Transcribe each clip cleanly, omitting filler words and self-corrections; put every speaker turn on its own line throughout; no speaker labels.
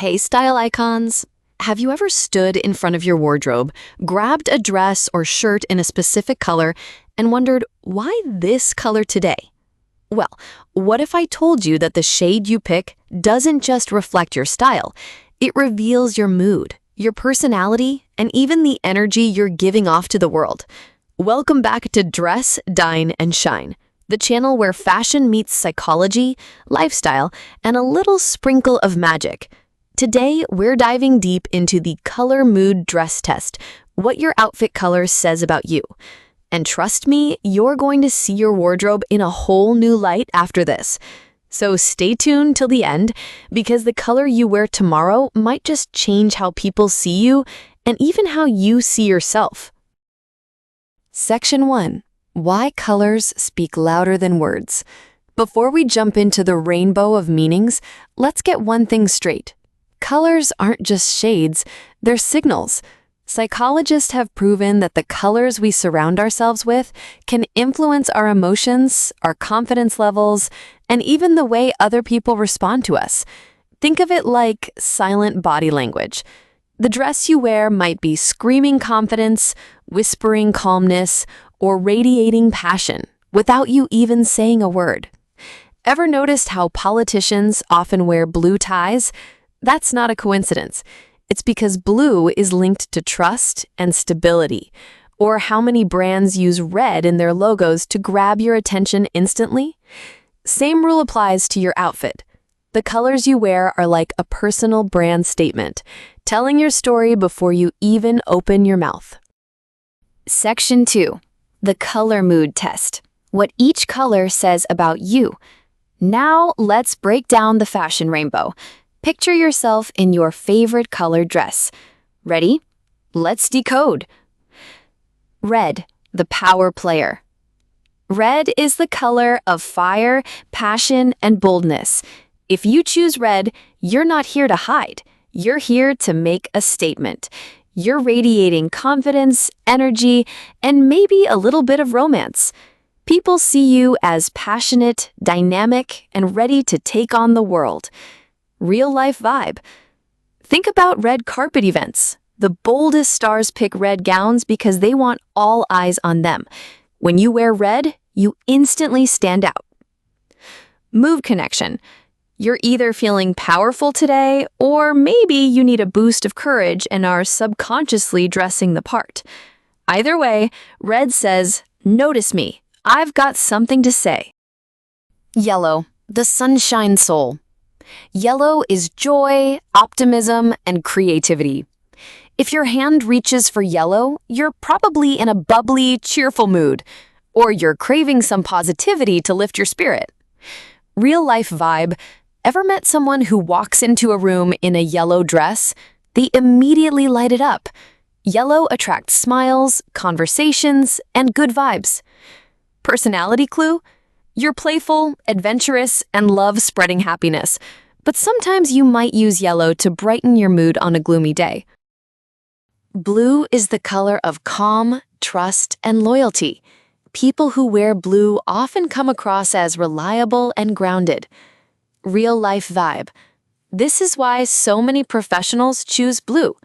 Hey, style icons! Have you ever stood in front of your wardrobe, grabbed a dress or shirt in a specific color, and wondered, why this color today? Well, what if I told you that the shade you pick doesn't just reflect your style, it reveals your mood, your personality, and even the energy you're giving off to the world? Welcome back to Dress, Dine, and Shine, the channel where fashion meets psychology, lifestyle, and a little sprinkle of magic. Today, we're diving deep into the color mood dress test, what your outfit color says about you. And trust me, you're going to see your wardrobe in a whole new light after this. So stay tuned till the end, because the color you wear tomorrow might just change how people see you and even how you see yourself. Section 1. Why colors speak louder than words. Before we jump into the rainbow of meanings, let's get one thing straight. Colors aren't just shades, they're signals. Psychologists have proven that the colors we surround ourselves with can influence our emotions, our confidence levels, and even the way other people respond to us. Think of it like silent body language. The dress you wear might be screaming confidence, whispering calmness, or radiating passion without you even saying a word. Ever noticed how politicians often wear blue ties? That's not a coincidence. It's because blue is linked to trust and stability. Or how many brands use red in their logos to grab your attention instantly? Same rule applies to your outfit. The colors you wear are like a personal brand statement, telling your story before you even open your mouth. Section 2. The color mood test. What each color says about you. Now let's break down the fashion rainbow. Picture yourself in your favorite colored dress. Ready? Let's decode. Red, the power player. Red is the color of fire, passion, and boldness. If you choose red, you're not here to hide. You're here to make a statement. You're radiating confidence, energy, and maybe a little bit of romance. People see you as passionate, dynamic, and ready to take on the world. Real-life vibe. Think about red carpet events. The boldest stars pick red gowns because they want all eyes on them. When you wear red, you instantly stand out. Mood connection. You're either feeling powerful today, or maybe you need a boost of courage and are subconsciously dressing the part. Either way, red says, "Notice me. I've got something to say." Yellow, the sunshine soul. Yellow is joy, optimism, and creativity. If your hand reaches for yellow, you're probably in a bubbly, cheerful mood, or you're craving some positivity to lift your spirit. Real-life vibe. Ever met someone who walks into a room in a yellow dress? They immediately light it up. Yellow attracts smiles, conversations, and good vibes. Personality clue? You're playful, adventurous, and love spreading happiness. But sometimes you might use yellow to brighten your mood on a gloomy day. Blue is the color of calm, trust, and loyalty. People who wear blue often come across as reliable and grounded. Real-life vibe. This is why so many professionals choose blue.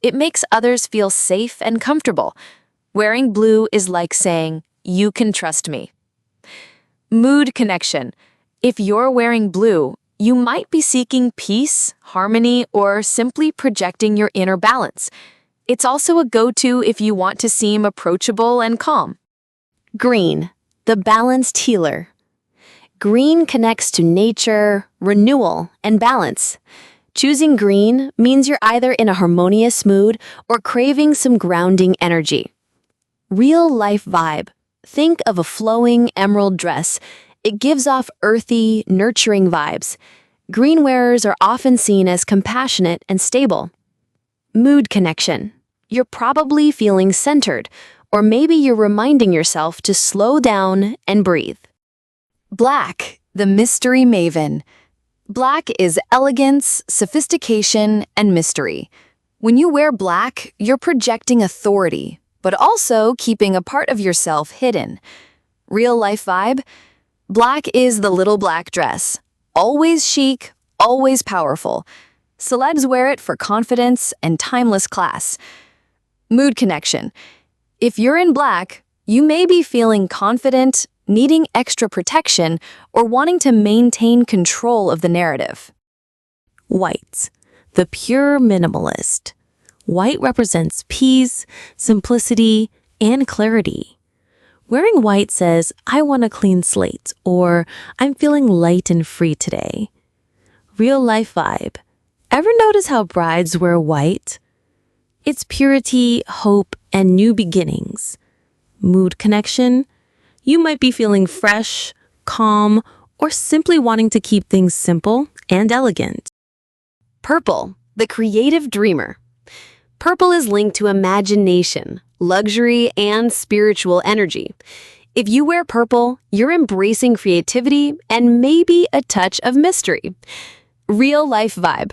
It makes others feel safe and comfortable. Wearing blue is like saying, "You can trust me." Mood connection. If you're wearing blue, you might be seeking peace, harmony, or simply projecting your inner balance. It's also a go-to if you want to seem approachable and calm. Green, the balanced healer. Green connects to nature, renewal, and balance. Choosing green means you're either in a harmonious mood or craving some grounding energy. Real-life vibe. Think of a flowing emerald dress. It gives off earthy, nurturing vibes. Green wearers are often seen as compassionate and stable. Mood connection. You're probably feeling centered, or maybe you're reminding yourself to slow down and breathe. Black, the mystery maven. Black is elegance, sophistication, and mystery. When you wear black, you're projecting authority, but also keeping a part of yourself hidden. Real-life vibe? Black is the little black dress. Always chic, always powerful. Celebs wear it for confidence and timeless class. Mood connection. If you're in black, you may be feeling confident, needing extra protection, or wanting to maintain control of the narrative.
White, the pure minimalist. White represents peace, simplicity, and clarity. Wearing white says, I want a clean slate, or I'm feeling light and free today. Real life vibe. Ever notice how brides wear white? It's purity, hope, and new beginnings. Mood connection. You might be feeling fresh, calm, or simply wanting to keep things simple and elegant.
Purple, the creative dreamer. Purple is linked to imagination, luxury, and spiritual energy. If you wear purple, you're embracing creativity and maybe a touch of mystery. Real life vibe.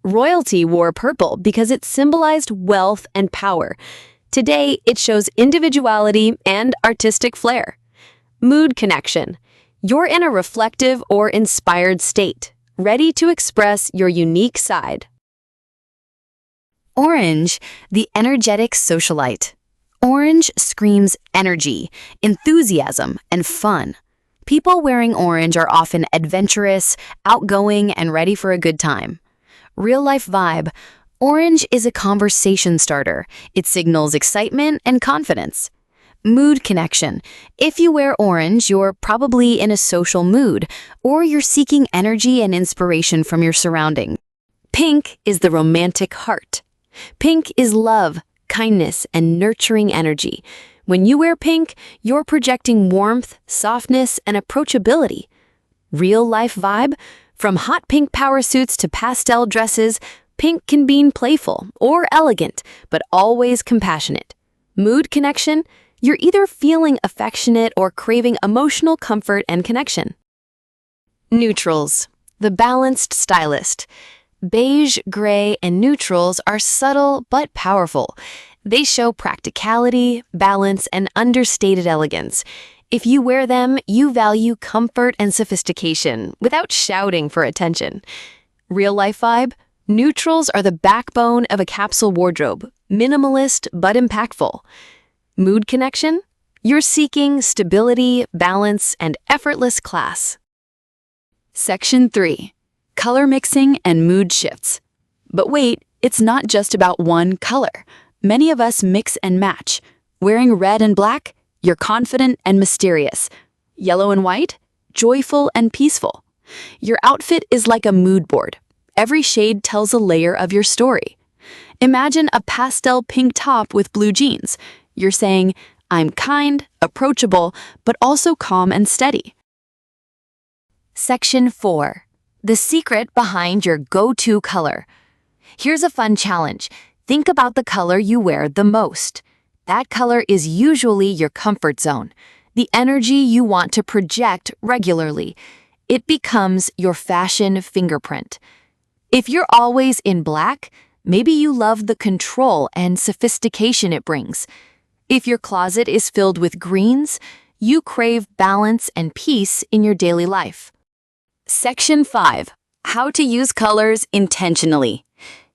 Royalty wore purple because it symbolized wealth and power. Today, it shows individuality and artistic flair. Mood connection. You're in a reflective or inspired state, ready to express your unique side. Orange, the energetic socialite. Orange screams energy, enthusiasm, and fun. People wearing orange are often adventurous, outgoing, and ready for a good time. Real life vibe. Orange is a conversation starter. It signals excitement and confidence. Mood connection. If you wear orange, you're probably in a social mood, or you're seeking energy and inspiration from your surrounding. Pink is the romantic heart. Pink is love, kindness, and nurturing energy. When you wear pink, you're projecting warmth, softness, and approachability. Real life vibe. From hot pink power suits to pastel dresses, pink can be playful or elegant, but always compassionate. Mood connection. You're either feeling affectionate or craving emotional comfort and connection. Neutrals, the balanced stylist. Beige, gray, and neutrals are subtle but powerful. They show practicality, balance, and understated elegance. If you wear them, you value comfort and sophistication without shouting for attention. Real life vibe. Neutrals are the backbone of a capsule wardrobe, minimalist but impactful. Mood connection. You're seeking stability, balance, and effortless class. Section 3. Color mixing and mood shifts. But wait, it's not just about one color. Many of us mix and match. Wearing red and black, you're confident and mysterious. Yellow and white, joyful and peaceful. Your outfit is like a mood board. Every shade tells a layer of your story. Imagine a pastel pink top with blue jeans. You're saying, I'm kind, approachable, but also calm and steady. Section 4. The secret behind your go-to color. Here's a fun challenge. Think about the color you wear the most. That color is usually your comfort zone, the energy you want to project regularly. It becomes your fashion fingerprint. If you're always in black, maybe you love the control and sophistication it brings. If your closet is filled with greens, you crave balance and peace in your daily life. Section 5. How to use colors intentionally.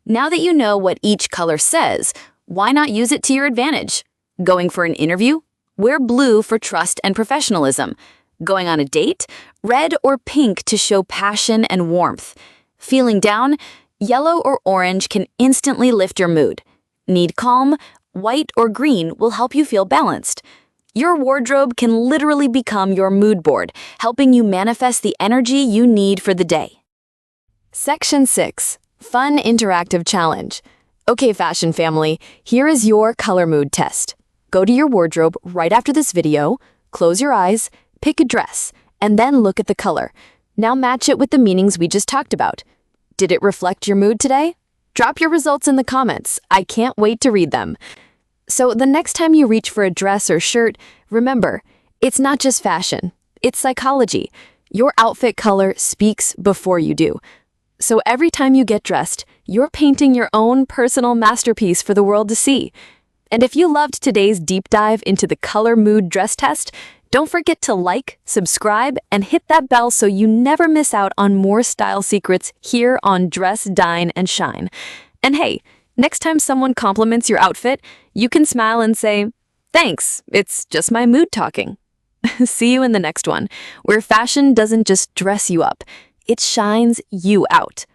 Now that you know what each color says, why not use it to your advantage? Going for an interview? Wear blue for trust and professionalism. Going on a date? Red or pink to show passion and warmth. Feeling down? Yellow or orange can instantly lift your mood. Need calm? White or green will help you feel balanced. Your wardrobe can literally become your mood board, helping you manifest the energy you need for the day. Section 6. Fun interactive challenge. Okay, fashion family, here is your color mood test. Go to your wardrobe right after this video, close your eyes, pick a dress, and then look at the color. Now match it with the meanings we just talked about. Did it reflect your mood today? Drop your results in the comments. I can't wait to read them. So the next time you reach for a dress or shirt, remember, it's not just fashion, it's psychology. Your outfit color speaks before you do. So every time you get dressed, you're painting your own personal masterpiece for the world to see. And if you loved today's deep dive into the color mood dress test, Don't forget to like, subscribe, and hit that bell so you never miss out on more style secrets here on Dress, Dine, and Shine. And hey, next time someone compliments your outfit, you can smile and say, "Thanks, it's just my mood talking." See you in the next one, where fashion doesn't just dress you up, it shines you out.